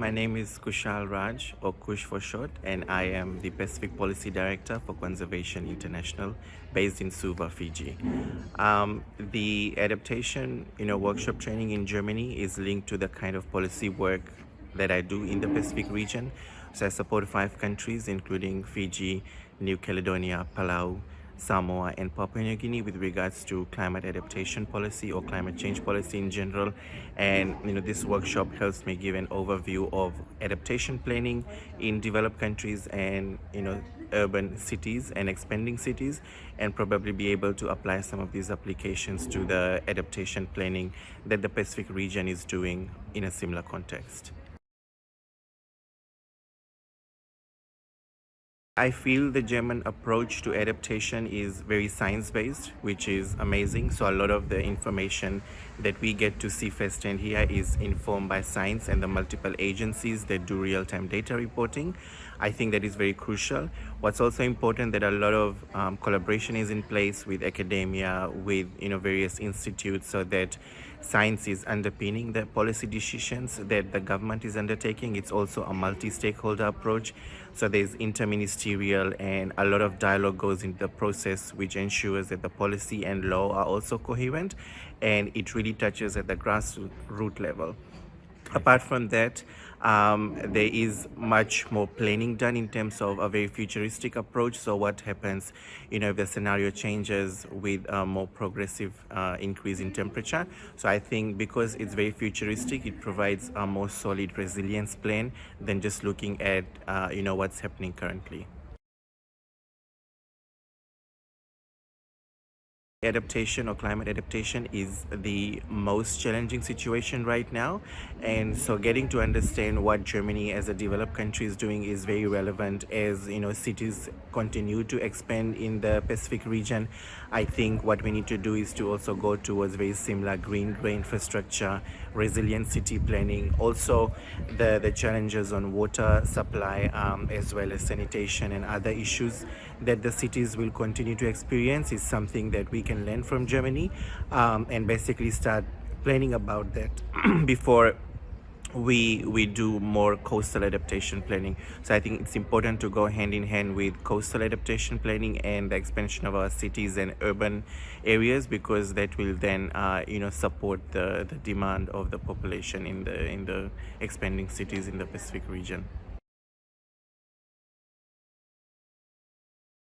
my name is Kushal Raj, or Kush for short, and I am the Pacific Policy Director for Conservation International, based in Suva, Fiji. The adaptation, workshop training in Germany is linked to the kind of policy work that I do in the Pacific region. So I support 5 countries, including Fiji, New Caledonia, Palau, Samoa, and Papua New Guinea with regards to climate adaptation policy or climate change policy in general. And this workshop helps me give an overview of adaptation planning in developed countries and urban cities and expanding cities, and probably be able to apply some of these applications to the adaptation planning that the Pacific region is doing in a similar context. I feel the German approach to adaptation is very science-based, which is amazing. So a lot of the information that we get to see firsthand here is informed by science and the multiple agencies that do real-time data reporting. I think that is very crucial. What's also important that a lot of collaboration is in place with academia, with various institutes, so that science is underpinning the policy decisions that the government is undertaking. It's also a multi-stakeholder approach, so there's interministerial and a lot of dialogue goes into the process, which ensures that the policy and law are also coherent, and it really touches at the grassroots level. Apart from that, there is much more planning done in terms of a very futuristic approach. So what happens, if the scenario changes with a more progressive increase in temperature? So I think because it's very futuristic, it provides a more solid resilience plan than just looking at, what's happening currently. Adaptation or climate adaptation is the most challenging situation right now, and so getting to understand what Germany as a developed country is doing is very relevant as cities continue to expand in the Pacific region. I think what we need to do is to also go towards very similar green infrastructure, resilient city planning, also the challenges on water supply, as well as sanitation and other issues that the cities will continue to experience is something that we can learn from Germany, and basically start planning about that before we do more coastal adaptation planning. So I think it's important to go hand in hand with coastal adaptation planning and the expansion of our cities and urban areas, because that will then support the demand of the population in the expanding cities in the Pacific region.